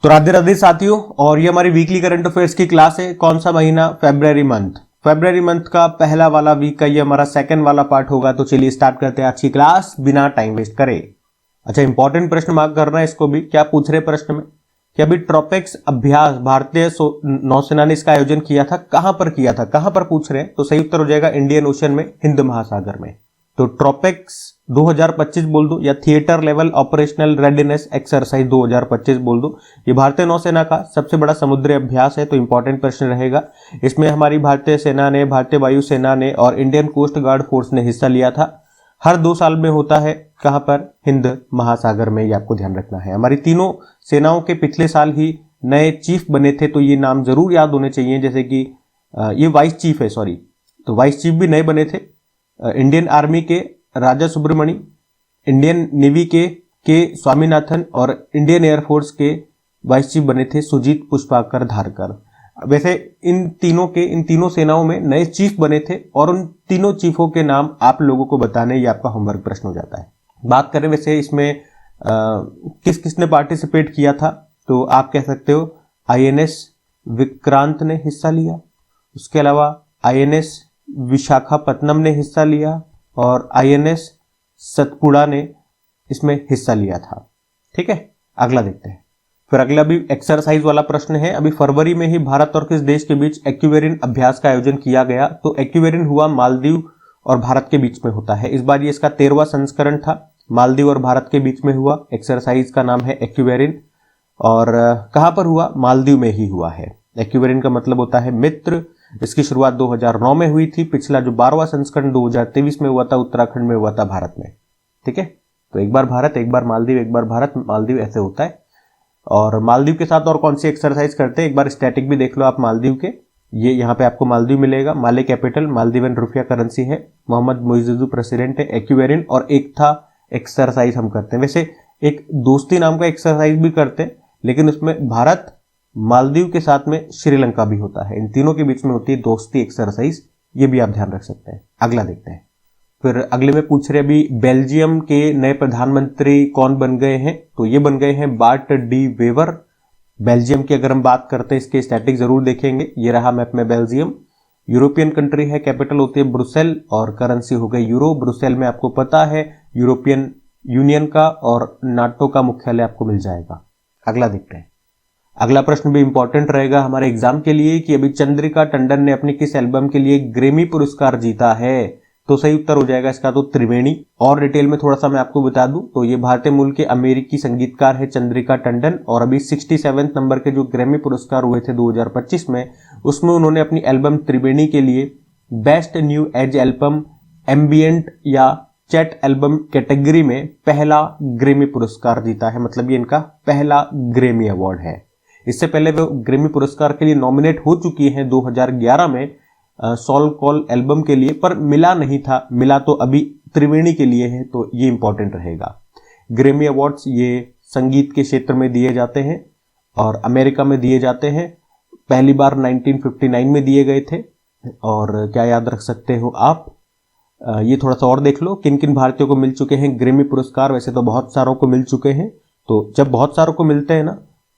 तो राधे राधे साथियों, और ये हमारी वीकली करंट अफेयर्स की क्लास है। कौन सा महीना? February month. फेब्रुअरी मंथ का पहला वाला वीक का ये हमारा सेकंड वाला पार्ट होगा। तो चलिए स्टार्ट करते हैं आज की क्लास बिना टाइम वेस्ट करे। अच्छा, इंपॉर्टेंट प्रश्न मार्क करना है इसको भी। क्या पूछ रहे प्रश्न में कि अभी ट्रोपेक्स अभ्यास भारतीय नौसेना ने इसका आयोजन किया था, कहां पर किया था, कहां पर पूछ रहे हैं। तो सही उत्तर हो जाएगा इंडियन ओशन में, हिंद महासागर में। तो ट्रोपेक्स 2025 बोल दो या theatre level operational readiness exercise 2025 बोल दो। ये भारतीय नौसेना का सबसे बड़ा समुद्री अभ्यास है। तो इंपॉर्टेंट प्रश्न रहेगा। इसमें हमारी भारतीय सेना ने, भारतीय वायुसेना ने और इंडियन कोस्ट गार्ड फोर्स ने हिस्सा लिया था। हर 2 साल में होता है। कहां पर? हिंद महासागर में। ये आपको ध्यान रखना है। हमारी तीनों सेनाओं के पिछले साल ही नए चीफ बने थे, तो ये नाम जरूर याद होने चाहिए। जैसे कि ये वाइस चीफ है, सॉरी, तो वाइस चीफ भी नए बने थे। इंडियन आर्मी के राजा सुब्रमणि, इंडियन नेवी के स्वामीनाथन और इंडियन एयरफोर्स के वाइस चीफ बने थे सुजीत पुष्पाकर धारकर। वैसे इन तीनों सेनाओं में नए चीफ बने थे और उन तीनों चीफों के नाम आप लोगों को बताने, ये आपका होमवर्क प्रश्न हो जाता है। बात करें वैसे इसमें किस किसने पार्टिसिपेट किया था, तो आप कह सकते हो आईएनएस विक्रांत ने हिस्सा लिया, उसके अलावा आईएनएस विशाखापत्तनम ने हिस्सा लिया और आईएनएस सतपुड़ा ने इसमें हिस्सा लिया था। ठीक है, अगला देखते हैं। फिर अगला भी एक्सरसाइज वाला प्रश्न है। अभी फरवरी में ही भारत और किस देश के बीच एक्यूवेरिन अभ्यास का आयोजन किया गया? तो एक्यूवेरिन हुआ मालदीव और भारत के बीच में होता है। इस बार ये इसका 13वां संस्करण था। मालदीव और भारत के बीच में हुआ। एक्सरसाइज का नाम है एक्यूवेरिन और कहां पर हुआ? मालदीव में ही हुआ है। एक्यूवेरिन का मतलब होता है मित्र। इसकी शुरुआत 2009 में हुई थी। पिछला जो 12वां संस्करण 2023 में हुआ था, उत्तराखंड में हुआ था, भारत में। ठीक है, तो एक बार भारत, एक बार मालदीव, एक बार भारत, मालदीव, ऐसे होता है। और मालदीव के साथ और कौन सी एक्सरसाइज करते हैं, एक बार स्टैटिक भी देख लो आप मालदीव के। ये यहाँ पे आपको मालदीव मिलेगा। माले कैपिटल, मालदीवन रुपया करेंसी है। मोहम्मद मुइज़्ज़ू प्रेसिडेंट है। एक्यूवेरिन और एक था एक्सरसाइज हम करते हैं। वैसे एक दोस्ती नाम का एक्सरसाइज भी करते हैं, लेकिन उसमें भारत, मालदीव के साथ में श्रीलंका भी होता है। इन तीनों के बीच में होती है दोस्ती एक्सरसाइज। ये भी आप ध्यान रख सकते हैं। अगला देखते हैं। फिर अगले में पूछ रहे अभी बेल्जियम के नए प्रधानमंत्री कौन बन गए हैं? तो ये बन गए हैं बार्ट डी वेवर। बेल्जियम की अगर हम बात करते हैं, इसके स्टैटिक जरूर देखेंगे। ये रहा मैप में बेल्जियम। यूरोपियन कंट्री है, कैपिटल होती है ब्रुसेल और करेंसी हो गई यूरो। ब्रुसेल में आपको पता है यूरोपियन यूनियन का और नाटो का मुख्यालय आपको मिल जाएगा। अगला देखते हैं। अगला प्रश्न भी इंपॉर्टेंट रहेगा हमारे एग्जाम के लिए कि अभी चंद्रिका टंडन ने अपनी किस एल्बम के लिए ग्रेमी पुरस्कार जीता है? तो सही उत्तर हो जाएगा इसका तो त्रिवेणी। और डिटेल में थोड़ा सा मैं आपको बता दूं तो ये भारतीय मूल के अमेरिकी संगीतकार है चंद्रिका टंडन। और अभी 67 नंबर के जो ग्रेमी पुरस्कार हुए थे 2025 में, उसमें उन्होंने अपनी एल्बम त्रिवेणी के लिए best new age album, ambient या चैट एल्बम कैटेगरी में पहला ग्रेमी पुरस्कार जीता है। मतलब ये इनका पहला ग्रेमी अवार्ड है। इससे पहले वो ग्रेमी पुरस्कार के लिए नॉमिनेट हो चुकी हैं 2011 में सॉल कॉल एल्बम के लिए, पर मिला नहीं था। मिला तो अभी त्रिवेणी के लिए है। तो ये इंपॉर्टेंट रहेगा। ग्रेमी अवार्ड्स ये संगीत के क्षेत्र में दिए जाते हैं और अमेरिका में दिए जाते हैं। पहली बार 1959 में दिए गए थे। और क्या याद रख सकते हो आप, ये थोड़ा सा और देख लो किन किन भारतीयों को मिल चुके हैं ग्रेमी पुरस्कार। वैसे तो बहुत सारों को मिल चुके हैं। तो जब बहुत सारों को मिलते हैं ना,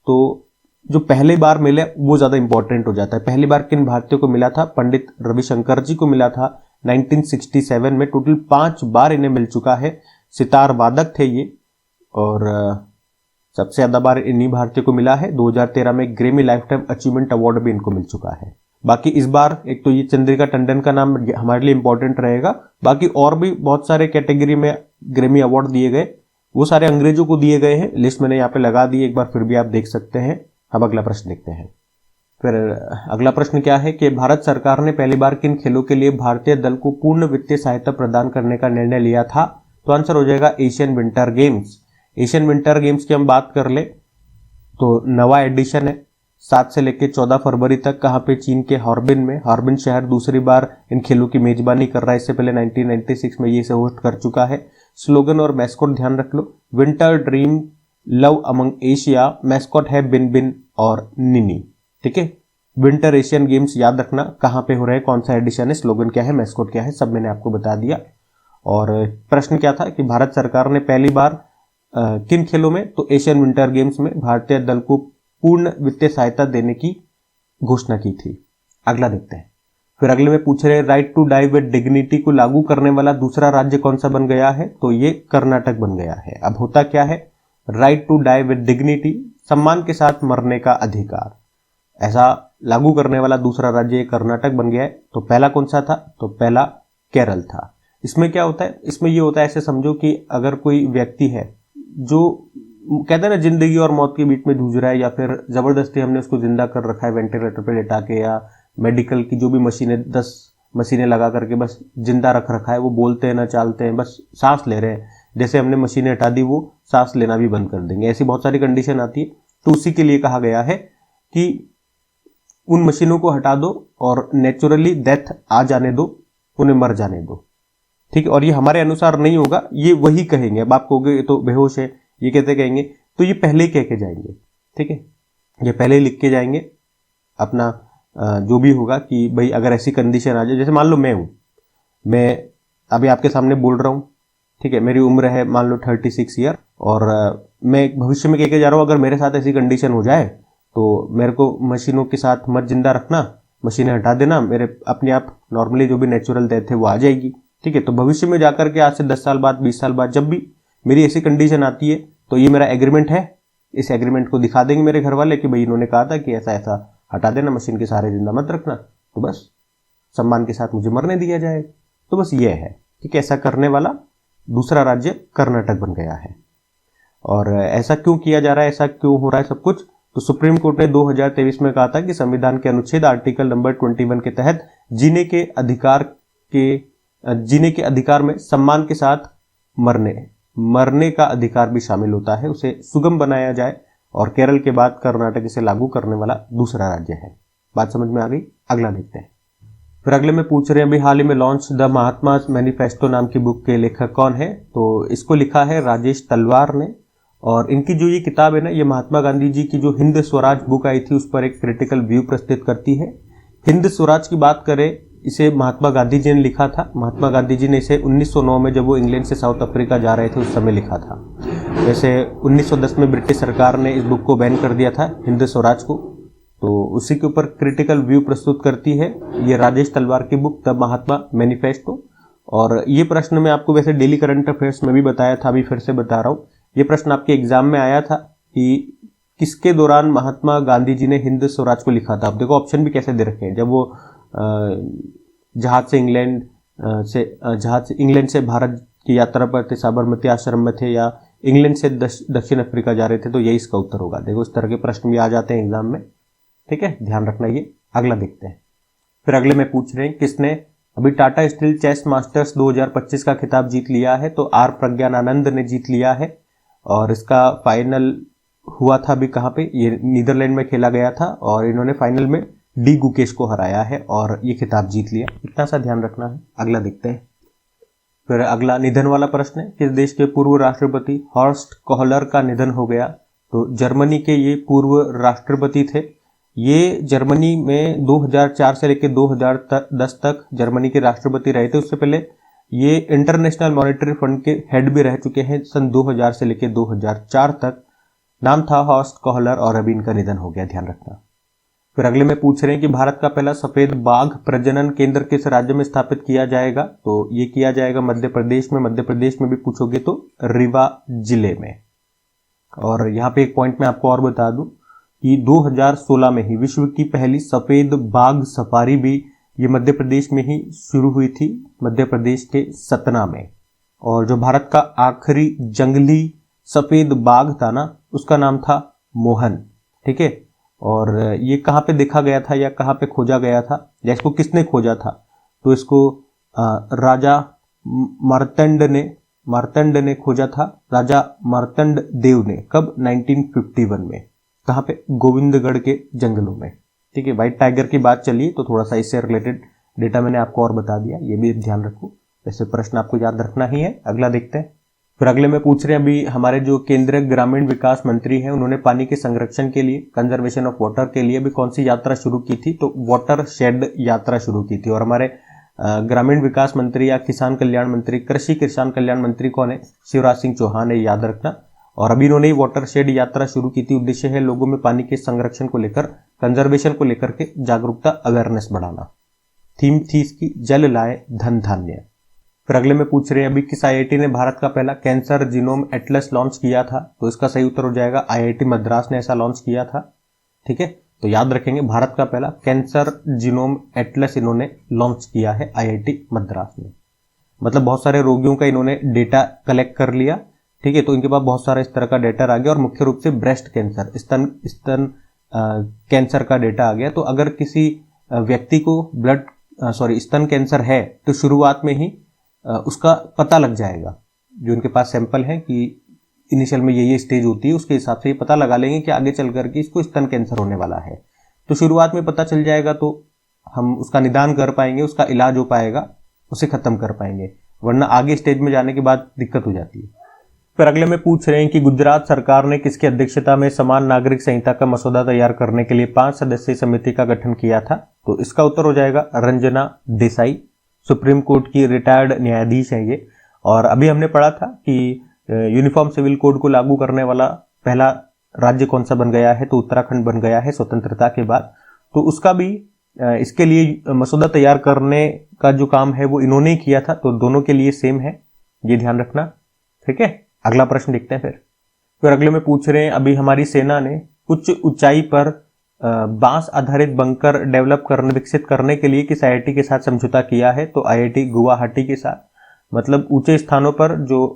तो जो पहली बार मिले वो ज्यादा इंपॉर्टेंट हो जाता है। पहली बार किन भारतीयों को मिला था? पंडित रविशंकर जी को मिला था 1967 में। टोटल 5 बार इन्हें मिल चुका है। सितार वादक थे ये। और सबसे ज्यादा बार इन्हीं भारतीयों को मिला है। 2013 में Grammy life time achievement award भी इनको मिल चुका है। बाकी इस बार एक तो ये चंद्रिका टंडन का नाम हमारे लिए इंपॉर्टेंट रहेगा। बाकी और भी बहुत सारे कैटेगरी में ग्रेमी अवार्ड दिए गए, वो सारे अंग्रेजों को दिए गए हैं। लिस्ट मैंने यहाँ पे लगा दी, एक बार फिर भी आप देख सकते हैं। अब अगला प्रश्न देखते हैं। फिर अगला प्रश्न क्या है कि भारत सरकार ने पहली बार किन खेलों के लिए भारतीय दल को पूर्ण वित्तीय सहायता प्रदान करने का निर्णय लिया था? तो आंसर हो जाएगा Asian winter games. Asian winter games की हम बात कर ले तो नवा एडिशन है 7 से लेकर 14 फरवरी तक। कहां पे? चीन के हार्बिन में। हार्बिन शहर दूसरी बार इन खेलों की मेजबानी कर रहा है। इससे पहले 1996 में ये इसे होस्ट कर चुका है। स्लोगन और मैस्कॉट ध्यान रख लो। Winter dream love among Asia. Mascot है बिन बिन और निनी। ठीक है, विंटर एशियन गेम्स याद रखना कहां पे हो रहे हैं, कौन सा एडिशन है, स्लोगन क्या है, मैस्कॉट क्या है, सब मैंने आपको बता दिया। और प्रश्न क्या था कि भारत सरकार ने पहली बार किन खेलों में? तो एशियन विंटर गेम्स में भारतीय दल को पूर्ण वित्तीय सहायता देने की घोषणा की थी। अगला देखते हैं। फिर अगले में पूछ रहे हैं right to die with dignity को लागू करने वाला दूसरा राज्य कौन सा बन गया है, तो ये कर्नाटक बन गया है। अब होता क्या है, right to die with dignity, सम्मान के साथ मरने का अधिकार, ऐसा लागू करने वाला दूसरा राज्य कर्नाटक बन गया है। तो पहला कौन सा था, तो पहला केरल था। इसमें क्या होता है, इसमें ये होता है, ऐसे समझो कि अगर कोई व्यक्ति है जो कहते हैं ना जिंदगी और मौत के बीच में जूझ रहा है, या फिर जबरदस्ती हमने उसको जिंदा कर रखा है वेंटिलेटर पे लेटा के, या मेडिकल की जो भी मशीनें 10 मशीनें लगा करके बस जिंदा रख रखा है, वो बोलते हैं ना चालते हैं, बस सांस ले रहे हैं, जैसे हमने मशीनें हटा दी वो सांस लेना भी बंद कर देंगे, ऐसी बहुत सारी कंडीशन आती है। तो उसी के लिए कहा गया है कि उन मशीनों को हटा दो और नेचुरली डेथ आ जाने दो, उन्हें मर जाने दो, ठीक है। और ये हमारे अनुसार नहीं होगा, ये वही कहेंगे। अब आप कहोगे ये तो बेहोश है, ये कैसे कहेंगे, तो ये पहले ही कह के जाएंगे, ठीक है, ये पहले ही लिख के जाएंगे अपना जो भी होगा कि भाई अगर ऐसी कंडीशन आ जाए, जैसे मान लो मैं अभी आपके सामने बोल रहा हूँ, ठीक है, मेरी उम्र है मान लो 36 ईयर, और मैं भविष्य में कह के जा रहा हूँ अगर मेरे साथ ऐसी कंडीशन हो जाए तो मेरे को मशीनों के साथ मत जिंदा रखना, मशीनें हटा देना, मेरे अपने आप नॉर्मली जो भी नेचुरल डेथ है वो आ जाएगी, ठीक है। तो भविष्य में जाकर के आज से 10 साल बाद 20 साल बाद जब भी मेरी ऐसी कंडीशन आती है तो ये मेरा एग्रीमेंट है, इस एग्रीमेंट को दिखा देंगे मेरे घर वाले कि भाई इन्होंने कहा था कि ऐसा ऐसा हटा देना, मशीन के सहारे जिंदा मत रखना, तो बस सम्मान के साथ मुझे मरने दिया जाए। तो बस ये है, ठीक है। ऐसा करने वाला दूसरा राज्य कर्नाटक बन गया है। और ऐसा क्यों किया जा रहा है, ऐसा क्यों हो रहा है सब कुछ, तो सुप्रीम कोर्ट ने 2023 में कहा था कि संविधान के अनुच्छेद आर्टिकल नंबर 21 के तहत जीने के अधिकार में सम्मान के साथ मरने का अधिकार भी शामिल होता है, उसे सुगम बनाया जाए। और केरल के बाद कर्नाटक इसे लागू करने वाला दूसरा राज्य है। बात समझ में आ गई। अगला देखते हैं। फिर अगले में पूछ रहे हैं अभी हाल ही में लॉन्च द महात्मा मैनिफेस्टो नाम की बुक के लेखक कौन है, तो इसको लिखा है राजेश तलवार ने। और इनकी जो ये किताब है ना, ये महात्मा गांधी जी की जो हिंद स्वराज बुक आई थी उस पर एक क्रिटिकल व्यू प्रस्तुत करती है। हिंद स्वराज की बात करें, इसे महात्मा गांधी जी ने लिखा था। महात्मा गांधी जी ने इसे 1909 में जब वो इंग्लैंड से साउथ अफ्रीका जा रहे थे उस समय लिखा था। वैसे 1910 में ब्रिटिश सरकार ने इस बुक को बैन कर दिया था, हिंद स्वराज को। तो उसी के ऊपर क्रिटिकल व्यू प्रस्तुत करती है ये राजेश तलवार की बुक द महात्मा मैनिफेस्टो। और ये प्रश्न मैं आपको वैसे डेली करंट अफेयर्स में भी बताया था, अभी फिर से बता रहा हूँ। ये प्रश्न आपके एग्जाम में आया था कि किसके दौरान महात्मा गांधी जी ने हिंद स्वराज को लिखा था। अब देखो ऑप्शन भी कैसे दे रखे हैं, जब वो जहाज से इंग्लैंड से भारत की यात्रा पर थे, साबरमती आश्रम में थे, या इंग्लैंड से दक्षिण अफ्रीका जा रहे थे, तो यही इसका उत्तर होगा। देखो इस तरह के प्रश्न भी आ जाते हैं एग्जाम में, ठीक है, ध्यान रखना ये। अगला देखते हैं। फिर अगले में पूछ रहे हैं किसने अभी टाटा स्टील चेस मास्टर्स 2025 का खिताब जीत लिया है, तो आर प्रज्ञानानंद ने जीत लिया है। और इसका फाइनल हुआ था अभी कहाँ पे, ये नीदरलैंड में खेला गया था, और इन्होंने फाइनल में डी गुकेश को हराया है और ये खिताब जीत लिया। इतना सा ध्यान रखना है। अगला देखते हैं। फिर अगला निधन वाला प्रश्न है, किस देश के पूर्व राष्ट्रपति हॉर्स्ट कोहलर का निधन हो गया, तो जर्मनी के ये पूर्व राष्ट्रपति थे। ये जर्मनी में 2004 से लेकर 2010 तक जर्मनी के राष्ट्रपति रहे थे। उससे पहले ये इंटरनेशनल मॉनेटरी फंड के हेड भी रह चुके हैं सन 2000 से लेकर 2004 तक। नाम था हॉर्स्ट कोहलर और अभी इनका निधन हो गया, ध्यान रखना। फिर अगले में पूछ रहे हैं कि भारत का पहला सफेद बाघ प्रजनन केंद्र किस राज्य में स्थापित किया जाएगा, तो ये किया जाएगा मध्य प्रदेश में। मध्य प्रदेश में भी पूछोगे तो रीवा जिले में। और यहाँ पे एक पॉइंट मैं आपको और बता दूं कि 2016 में ही विश्व की पहली सफेद बाघ सफारी भी ये मध्य प्रदेश में ही शुरू हुई थी, मध्य प्रदेश के सतना में। और जो भारत का आखिरी जंगली सफेद बाघ था ना, उसका नाम था मोहन, ठीक है। और ये कहाँ पे देखा गया था या कहाँ पे खोजा गया था, या इसको किसने खोजा था, तो इसको राजा मार्तंड ने खोजा था, राजा मार्तंड देव ने। कब? 1951 में। कहाँ पे? गोविंदगढ़ के जंगलों में, ठीक है। व्हाइट टाइगर की बात चली तो थोड़ा सा इससे रिलेटेड डेटा मैंने आपको और बता दिया, ये भी ध्यान रखो। ऐसे प्रश्न आपको याद रखना ही है। अगला देखते हैं। फिर अगले में पूछ रहे हैं अभी हमारे जो केंद्रीय ग्रामीण विकास मंत्री हैं, उन्होंने पानी के संरक्षण के लिए, कंजर्वेशन ऑफ वाटर के लिए भी कौन सी यात्रा शुरू की थी, तो वाटर शेड यात्रा शुरू की थी। और हमारे ग्रामीण विकास मंत्री या किसान कल्याण मंत्री, कृषि किसान कल्याण मंत्री कौन है? शिवराज सिंह चौहान है, याद रखना। और अभी इन्होंने वाटर शेड यात्रा शुरू की थी। उद्देश्य है लोगों में पानी के संरक्षण को लेकर, कंजर्वेशन को लेकर के जागरूकता, अवेयरनेस बढ़ाना। थीम थी इसकी जल लाए धन धान्य। फिर अगले में पूछ रहे हैं अभी किस आईआईटी ने भारत का पहला कैंसर जीनोम एटलस लॉन्च किया था, तो इसका सही उत्तर हो जाएगा आईआईटी मद्रास ने ऐसा लॉन्च किया था। ठीक है, तो याद रखेंगे भारत का पहला कैंसर जीनोम एटलस इन्होंने लॉन्च किया है आईआईटी मद्रास में। मतलब बहुत सारे रोगियों का इन्होंने डेटा कलेक्ट कर लिया। ठीक है, तो इनके पास बहुत सारा इस तरह का डेटा आ गया और मुख्य रूप से ब्रेस्ट कैंसर, स्तन कैंसर का डेटा आ गया। तो अगर किसी व्यक्ति को स्तन कैंसर है तो शुरुआत में ही उसका पता लग जाएगा। जो उनके पास सैंपल है कि इनिशियल में ये स्टेज होती है, उसके हिसाब से ये पता लगा लेंगे कि आगे चल करके इसको स्तन कैंसर होने वाला है। तो शुरुआत में पता चल जाएगा तो हम उसका निदान कर पाएंगे, उसका इलाज हो पाएगा, उसे खत्म कर पाएंगे, वरना आगे स्टेज में जाने के बाद दिक्कत हो जाती है। फिर अगले में पूछ रहे हैं कि गुजरात सरकार ने किसकी अध्यक्षता में समान नागरिक संहिता का मसौदा तैयार करने के लिए 5 सदस्यीय समिति का गठन किया था, तो इसका उत्तर हो जाएगा रंजना देसाई। सुप्रीम कोर्ट की रिटायर्ड न्यायाधीश हैं ये। और अभी हमने पढ़ा था कि यूनिफॉर्म सिविल कोड को लागू करने वाला पहला राज्य कौन सा बन गया है, तो उत्तराखंड बन गया है स्वतंत्रता के बाद। तो उसका भी इसके लिए मसौदा तैयार करने का जो काम है वो इन्होंने ही किया था, तो दोनों के लिए सेम है, ये ध्यान रखना। ठीक है, अगला प्रश्न देखते हैं। फिर अगले में पूछ रहे हैं अभी हमारी सेना ने उच्च ऊंचाई पर बांस आधारित बंकर डेवलप करने, विकसित करने के लिए किस आईआईटी के साथ समझौता किया है, तो आईआईटी गुवाहाटी के साथ। मतलब ऊंचे स्थानों पर जो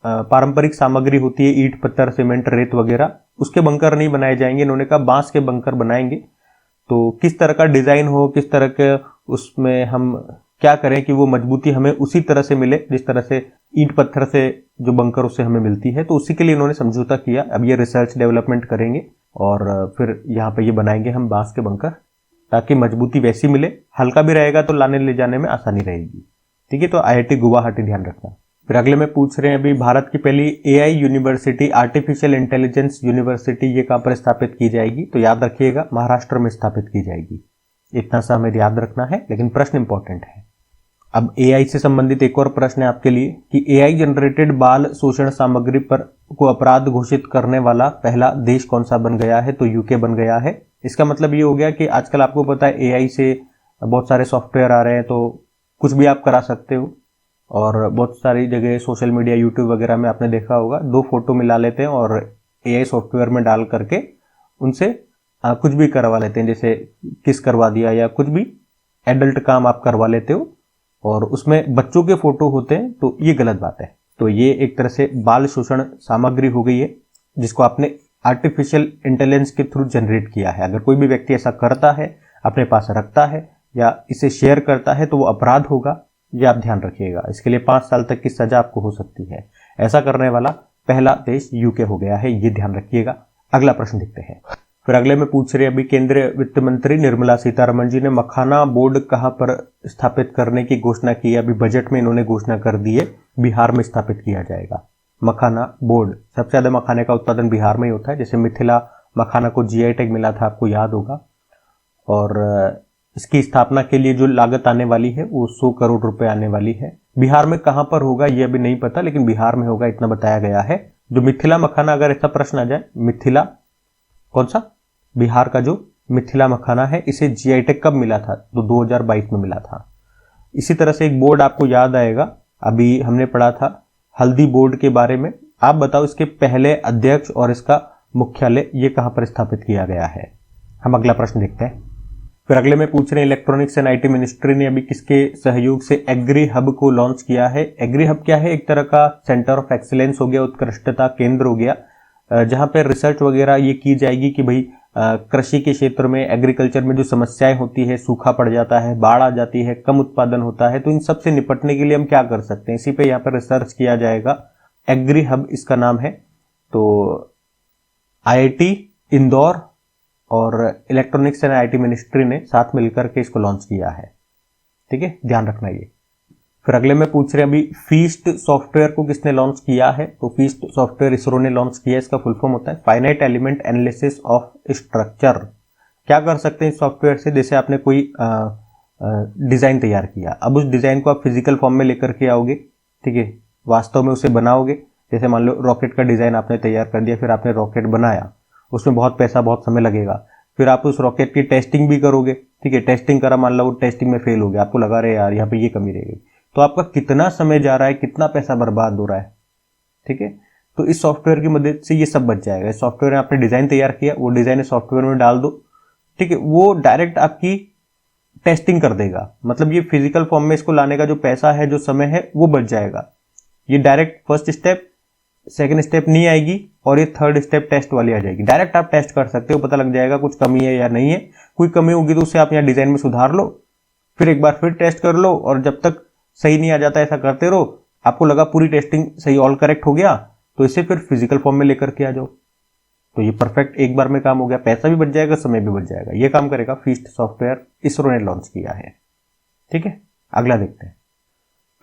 पारंपरिक सामग्री होती है, ईंट पत्थर सीमेंट रेत वगैरह, उसके बंकर नहीं बनाए जाएंगे, इन्होंने कहा बांस के बंकर बनाएंगे। तो किस तरह का डिजाइन हो, किस तरह के उसमें हम क्या करें कि वो मजबूती हमें उसी तरह से मिले जिस तरह से ईंट पत्थर से जो बंकर उससे हमें मिलती है, तो उसी के लिए इन्होंने समझौता किया। अब ये रिसर्च डेवलपमेंट करेंगे और फिर यहाँ पे ये बनाएंगे हम बांस के बंकर, ताकि मजबूती वैसी मिले, हल्का भी रहेगा तो लाने ले जाने में आसानी रहेगी। ठीक है, तो आईआईटी गुवाहाटी ध्यान रखना। फिर अगले में पूछ रहे हैं अभी भारत की पहली AI university, artificial intelligence university, ये कहां पर स्थापित की जाएगी, तो याद रखिएगा महाराष्ट्र में स्थापित की जाएगी। इतना सा हमें याद रखना है, लेकिन प्रश्न इंपॉर्टेंट है। अब एआई से संबंधित एक और प्रश्न है आपके लिए कि एआई जनरेटेड बाल शोषण सामग्री पर को अपराध घोषित करने वाला पहला देश कौन सा बन गया है, तो यूके बन गया है। इसका मतलब ये हो गया कि आजकल आपको पता है एआई से बहुत सारे सॉफ्टवेयर आ रहे हैं, तो कुछ भी आप करा सकते हो। और बहुत सारी जगह सोशल मीडिया, यूट्यूब वगैरह में आपने देखा होगा, 2 फोटो मिला लेते हैं और एआई सॉफ्टवेयर में डाल करके उनसे कुछ भी करवा लेते हैं, जैसे किस करवा दिया या कुछ भी एडल्ट काम आप करवा लेते हो, और उसमें बच्चों के फोटो होते हैं, तो ये गलत बात है। तो ये एक तरह से बाल शोषण सामग्री हो गई है, जिसको आपने आर्टिफिशियल इंटेलिजेंस के थ्रू जनरेट किया है। अगर कोई भी व्यक्ति ऐसा करता है, अपने पास रखता है या इसे शेयर करता है, तो वो अपराध होगा, ये आप ध्यान रखिएगा। इसके लिए 5 साल तक की सजा आपको हो सकती है। ऐसा करने वाला पहला देश यूके हो गया है, ये ध्यान रखिएगा। अगला प्रश्न देखते हैं। फिर अगले में पूछ रहे अभी केंद्रीय वित्त मंत्री निर्मला सीतारमण जी ने मखाना बोर्ड कहां पर स्थापित करने की घोषणा की है। अभी बजट में इन्होंने घोषणा कर दी है, बिहार में स्थापित किया जाएगा मखाना बोर्ड। सबसे ज्यादा मखाने का उत्पादन बिहार में ही होता है। जैसे मिथिला मखाना को जीआई टैग मिला था, आपको याद होगा। और इसकी स्थापना के लिए जो लागत आने वाली है वो 100 करोड़ रुपए आने वाली है। बिहार में कहां पर होगा ये अभी नहीं पता, लेकिन बिहार में होगा, इतना बताया गया है। जो मिथिला मखाना, अगर ऐसा प्रश्न आ जाए, मिथिला कौन सा, बिहार का जो मिथिला मखाना है, इसे जीआई टैग कब मिला था, तो 2022 में मिला था। इसी तरह से एक बोर्ड आपको याद आएगा, अभी हमने पढ़ा था हल्दी बोर्ड के बारे में। आप बताओ इसके पहले अध्यक्ष और इसका मुख्यालय ये कहां पर स्थापित किया गया है। हम अगला प्रश्न देखते हैं। फिर अगले में पूछ रहे हैं इलेक्ट्रॉनिक्स एंड आईटी मिनिस्ट्री ने अभी किसके सहयोग से एग्री हब को लॉन्च किया है। एग्री हब क्या है, एक तरह का सेंटर ऑफ एक्सीलेंस हो गया, उत्कृष्टता केंद्र हो गया, जहां पे रिसर्च वगैरह ये की जाएगी कि भाई कृषि के क्षेत्र में, एग्रीकल्चर में जो समस्याएं होती है, सूखा पड़ जाता है, बाढ़ आ जाती है, कम उत्पादन होता है, तो इन सब से निपटने के लिए हम क्या कर सकते हैं, इसी पे यहाँ पर रिसर्च किया जाएगा। एग्री हब इसका नाम है। तो आईआईटी इंदौर और इलेक्ट्रॉनिक्स एंड आईटी मिनिस्ट्री ने साथ मिलकर के इसको लॉन्च किया है। ठीक है, ध्यान रखना ये। फिर अगले में पूछ रहे हैं अभी फीस्ट सॉफ्टवेयर को किसने लॉन्च किया है, तो फीस्ट सॉफ्टवेयर इसरो ने लॉन्च किया है। इसका फुल फॉर्म होता है finite element analysis of structure. क्या कर सकते हैं इस सॉफ्टवेयर से, जैसे आपने कोई डिजाइन तैयार किया, अब उस डिजाइन को आप फिजिकल फॉर्म में लेकर के आओगे, ठीक है, वास्तव में उसे बनाओगे, जैसे मान लो रॉकेट का डिज़ाइन आपने तैयार कर दिया, फिर आपने रॉकेट बनाया, उसमें बहुत पैसा बहुत समय लगेगा, फिर आप उस रॉकेट की टेस्टिंग भी करोगे, ठीक है, टेस्टिंग करा, मान लो वो टेस्टिंग में फेल हो गया, आपको लगा रहे यार यहाँ पे ये कमी रह गई, तो आपका कितना समय जा रहा है, कितना पैसा बर्बाद हो रहा है, ठीक है। तो इस सॉफ्टवेयर की मदद से ये सब बच जाएगा। इस सॉफ्टवेयर में आपने डिज़ाइन तैयार किया, वो डिज़ाइन इस सॉफ्टवेयर में डाल दो, ठीक है, वो डायरेक्ट आपकी टेस्टिंग कर देगा। मतलब ये फिजिकल फॉर्म में इसको लाने का जो पैसा है, जो समय है, वो बच जाएगा। ये direct first step, second step नहीं आएगी, और ये थर्ड स्टेप टेस्ट वाली आ जाएगी। डायरेक्ट आप टेस्ट कर सकते हो, पता लग जाएगा कुछ कमी है या नहीं है। कोई कमी होगी तो उसे आप यहाँ डिजाइन में सुधार लो, फिर एक बार फिर टेस्ट कर लो, और जब तक सही नहीं आ जाता ऐसा करते रहो। आपको लगा पूरी टेस्टिंग सही, ऑल करेक्ट हो गया, तो इसे फिर फिजिकल फॉर्म में लेकर के आ जाओ। तो ये परफेक्ट एक बार में काम हो गया, पैसा भी बच जाएगा, समय भी बच जाएगा। ये काम करेगा फीस्ट सॉफ्टवेयर, इसरो ने लॉन्च किया है, ठीक है। अगला देखते हैं।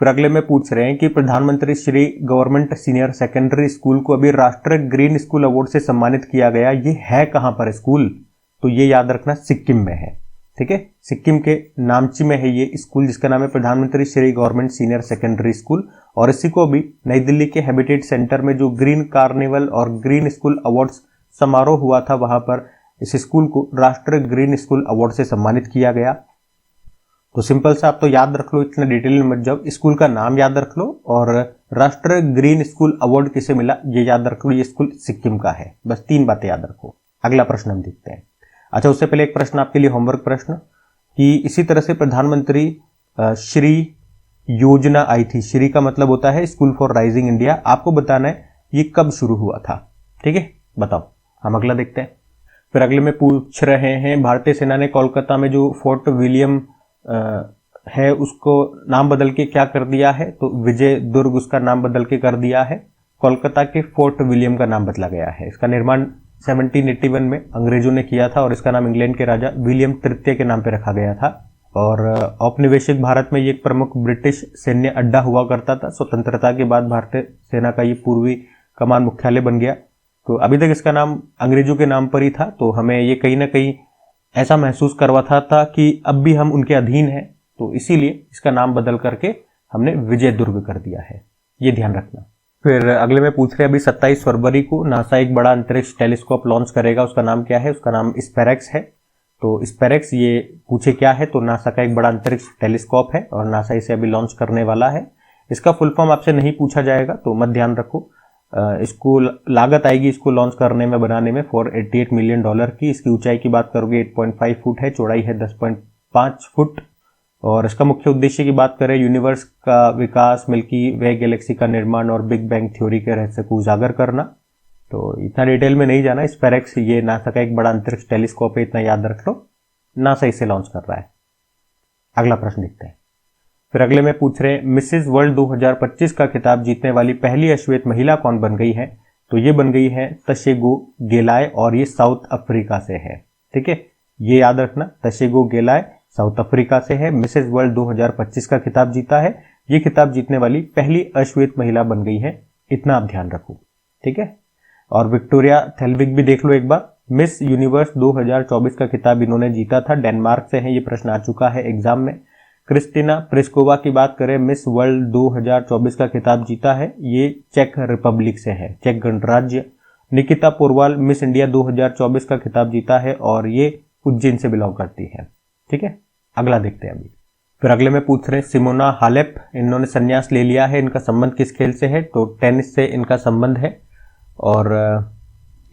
फिर अगले में पूछ रहे हैं कि प्रधानमंत्री Shri government senior secondary school को अभी राष्ट्रीय ग्रीन स्कूल अवार्ड से सम्मानित किया गया, ये है कहां पर स्कूल? तो ये याद रखना सिक्किम में है, ठीक है। सिक्किम के नामची में है ये स्कूल, जिसका नाम है प्रधानमंत्री Shri government senior secondary school. और इसी को अभी नई दिल्ली के हैबिटेट सेंटर में जो ग्रीन कार्निवल और ग्रीन स्कूल अवार्ड्स समारोह हुआ था, वहां पर इस स्कूल को राष्ट्रीय ग्रीन स्कूल अवार्ड से सम्मानित किया गया। तो सिंपल सा आप तो याद रख लो, इतना डिटेल में मत जाओ, स्कूल का नाम याद रख लो और राष्ट्रीय ग्रीन स्कूल अवार्ड किसे मिला ये याद रख लो, ये स्कूल सिक्किम का है। बस 3 बातें याद रखो। अगला प्रश्न हम देखते हैं। अच्छा, उससे पहले एक प्रश्न आपके लिए, होमवर्क प्रश्न, कि इसी तरह से प्रधानमंत्री श्री योजना आई थी। श्री का मतलब होता है स्कूल फॉर राइजिंग इंडिया। आपको बताना है ये कब शुरू हुआ था, ठीक है, बताओ। हम अगला देखते हैं। फिर अगले में पूछ रहे हैं, भारतीय सेना ने कोलकाता में जो फोर्ट विलियम है उसको नाम बदल के क्या कर दिया है? तो विजय दुर्ग उसका नाम बदल के कर दिया है। कोलकाता के फोर्ट विलियम का नाम बदला गया है। इसका निर्माण 1781 में अंग्रेजों ने किया था और इसका नाम इंग्लैंड के राजा विलियम तृतीय के नाम पे रखा गया था। और औपनिवेशिक भारत में ये एक प्रमुख ब्रिटिश सैन्य अड्डा हुआ करता था। स्वतंत्रता के बाद भारतीय सेना का ये पूर्वी कमान मुख्यालय बन गया। तो अभी तक इसका नाम अंग्रेजों के नाम पर ही था, तो हमें ये कहीं ना कहीं ऐसा महसूस करवाता था कि अब भी हम उनके अधीन हैं, तो इसीलिए इसका नाम बदल करके हमने विजय दुर्ग कर दिया है, ये ध्यान रखना। फिर अगले में पूछ रहे हैं, अभी 27 फरवरी को नासा एक बड़ा अंतरिक्ष टेलीस्कोप लॉन्च करेगा, उसका नाम क्या है? उसका नाम स्पेरेक्स है। तो स्पेरेक्स ये पूछे क्या है, तो नासा का एक बड़ा अंतरिक्ष टेलीस्कोप है और नासा इसे अभी लॉन्च करने वाला है। इसका फुल फॉर्म आपसे नहीं पूछा जाएगा, तो मत ध्यान रखो। इसको लागत आएगी इसको लॉन्च करने में, बनाने में $488 मिलियन की। इसकी ऊंचाई की बात करोगे 8.5 फुट है, चौड़ाई है 10.5 फुट। और इसका मुख्य उद्देश्य की बात करें, यूनिवर्स का विकास, मिल्की वे गैलेक्सी का निर्माण और बिग बैंग थ्योरी के रहस्य को उजागर करना। तो इतना डिटेल में नहीं जाना। स्पेरेक्स ये नासा का एक बड़ा अंतरिक्ष टेलीस्कोप है, इतना याद रख लो। नासा इसे लॉन्च कर रहा है। अगला प्रश्न देखते हैं। फिर अगले में पूछ रहे हैं, मिसेज वर्ल्ड 2025 का खिताब जीतने वाली पहली अश्वेत महिला कौन बन गई है? तो ये बन गई है तशेगो गेलाय और ये साउथ अफ्रीका से है, ठीक है, ये याद रखना। तशेगो गेलाय साउथ अफ्रीका से है, मिसेज वर्ल्ड 2025 का खिताब जीता है। ये खिताब जीतने वाली पहली अश्वेत महिला बन गई है, इतना आप ध्यान रखो, ठीक है। और विक्टोरिया थेल्विक भी देख लो एक बार। मिस यूनिवर्स 2024 का खिताब इन्होंने जीता था, डेनमार्क से है, ये प्रश्न आ चुका है एग्जाम में। क्रिस्टीना प्रिस्कोवा की बात करें, मिस वर्ल्ड 2024 का खिताब जीता है, ये चेक रिपब्लिक से है, चेक गणराज्य। निकिता पोरवाल मिस इंडिया 2024 का खिताब जीता है और ये उज्जैन से बिलोंग करती है, ठीक है। अगला देखते हैं अभी। फिर अगले में पूछ रहे हैं, सिमोना हालेप, इन्होंने संन्यास ले लिया है, इनका संबंध किस खेल से है? तो टेनिस से इनका संबंध है और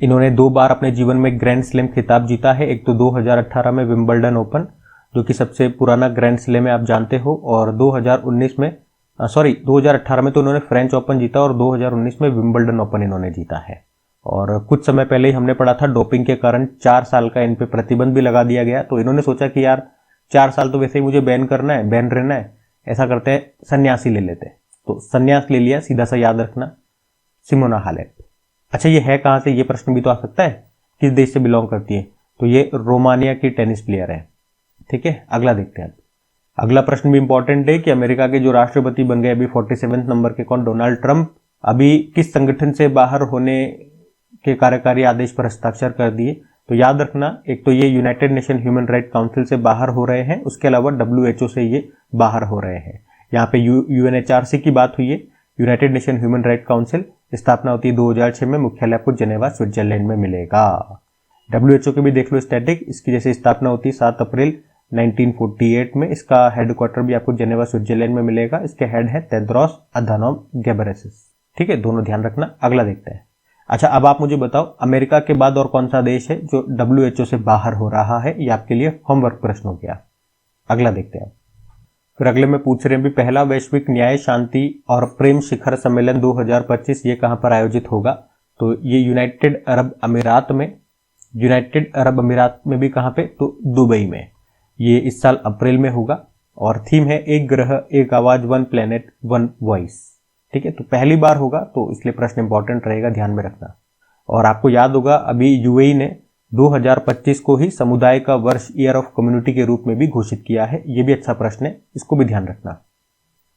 इन्होंने 2 बार अपने जीवन में ग्रैंड स्लैम खिताब जीता है। एक तो 2018 में विंबलडन ओपन, जो कि सबसे पुराना ग्रैंड स्लैम है, आप जानते हो, और 2018 में तो उन्होंने फ्रेंच ओपन जीता और 2019 में विंबलडन ओपन इन्होंने जीता है। और कुछ समय पहले ही हमने पढ़ा था डोपिंग के कारण 4 साल का इन पे प्रतिबंध भी लगा दिया गया। तो इन्होंने सोचा कि यार 4 साल तो वैसे ही मुझे बैन करना है, बैन रहना है, ऐसा करते हैं सन्यासी ले लेते हैं। तो सन्यास ले लिया, सीधा सा याद रखना, सिमोना हालेप। अच्छा, ये है कहां से, ये प्रश्न भी तो आ सकता है, किस देश से बिलोंग करती है? तो ये रोमानिया की टेनिस प्लेयर है, ठीक है। अगला देखते हैं। अगला प्रश्न भी इंपॉर्टेंट है कि अमेरिका के जो राष्ट्रपति बन गए अभी 47वें नंबर के, कौन? डोनाल्ड ट्रंप, अभी किस संगठन से बाहर होने के कार्यकारी आदेश पर हस्ताक्षर कर दिए? तो याद रखना, एक तो ये United nation human right council से बाहर हो रहे हैं, उसके अलावा WHO से ये बाहर हो रहे हैं। यहाँ पे UNHRC की बात हुई है, United nation human right council, स्थापना होती है 2006 में, मुख्यालय आपको जेनेवा स्विट्जरलैंड में मिलेगा। WHO के भी देख लो स्टैटिक, इसकी जैसे स्थापना होती है 7 अप्रैल 1948 में, इसका हेडक्वार्टर भी आपको जेनेवा स्विट्जरलैंड में मिलेगा। इसके हेड है टेड्रोस अधानोम घेब्रेयेसस। ठीक है, दोनों ध्यान रखना। अगला देखते हैं। अच्छा, अब आप मुझे बताओ अमेरिका के बाद और कौन सा देश है जो WHO से बाहर हो रहा है। ये आपके लिए होमवर्क प्रश्न हो गया। अगला देखते हैं। फिर अगले में पूछ रहे हैं भी, पहला वैश्विक न्याय, शांति और प्रेम शिखर सम्मेलन 2025 ये कहां पर आयोजित होगा? तो ये यूनाइटेड अरब अमीरात में भी कहां पे? तो दुबई में। ये इस साल अप्रैल में होगा और थीम है एक ग्रह एक आवाज, वन प्लेनेट वन वॉइस। ठीक है, तो पहली बार होगा तो इसलिए प्रश्न इंपॉर्टेंट रहेगा, ध्यान में रखना। और आपको याद होगा अभी यूएई ने 2025 को ही समुदाय का वर्ष, ईयर ऑफ कम्युनिटी के रूप में भी घोषित किया है। ये भी अच्छा प्रश्न है, इसको भी ध्यान रखना।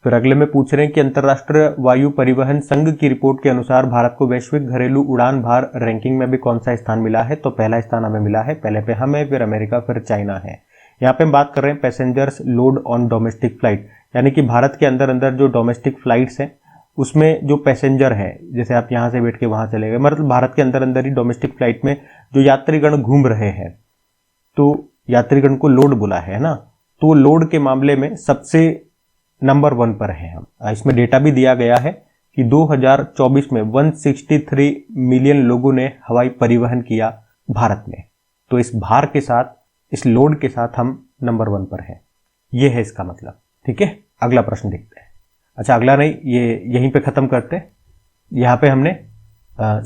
फिर अगले में पूछ रहे हैं कि अंतरराष्ट्रीय वायु परिवहन संघ की रिपोर्ट के अनुसार भारत को वैश्विक घरेलू उड़ान भार रैंकिंग में भी कौन सा स्थान मिला है? तो पहला स्थान हमें मिला है, पहले पे हम है, फिर अमेरिका, फिर चाइना है। यहाँ पे हम बात कर रहे हैं passengers load on domestic flight, यानी कि भारत के अंदर जो डोमेस्टिक फ्लाइट्स हैं उसमें जो पैसेंजर है, जैसे आप यहाँ से बैठ के वहां चले गए, मतलब भारत के अंदर ही डोमेस्टिक फ्लाइट में जो यात्रीगण घूम रहे हैं, तो यात्रीगण को लोड बोला है ना, तो लोड के मामले में सबसे नंबर 1 पर है हम। इसमें डेटा भी दिया गया है कि 2024 में 163 मिलियन लोगों ने हवाई परिवहन किया भारत में। तो इस भार के साथ, इस लोड के साथ हम नंबर 1 पर हैं, ये है इसका मतलब। ठीक है, अगला प्रश्न देखते हैं। अच्छा, अगला नहीं, ये यहीं पे खत्म करते हैं। यहाँ पे हमने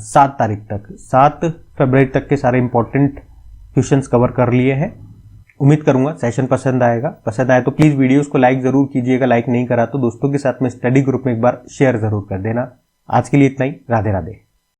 7 फरवरी तक के सारे इंपॉर्टेंट क्वेश्चंस कवर कर लिए हैं। उम्मीद करूंगा सेशन पसंद आएगा। पसंद आए तो प्लीज वीडियोस को लाइक जरूर कीजिएगा, लाइक नहीं करा तो दोस्तों के साथ में स्टडी ग्रुप में एक बार शेयर जरूर कर देना। आज के लिए इतना ही। राधे राधे।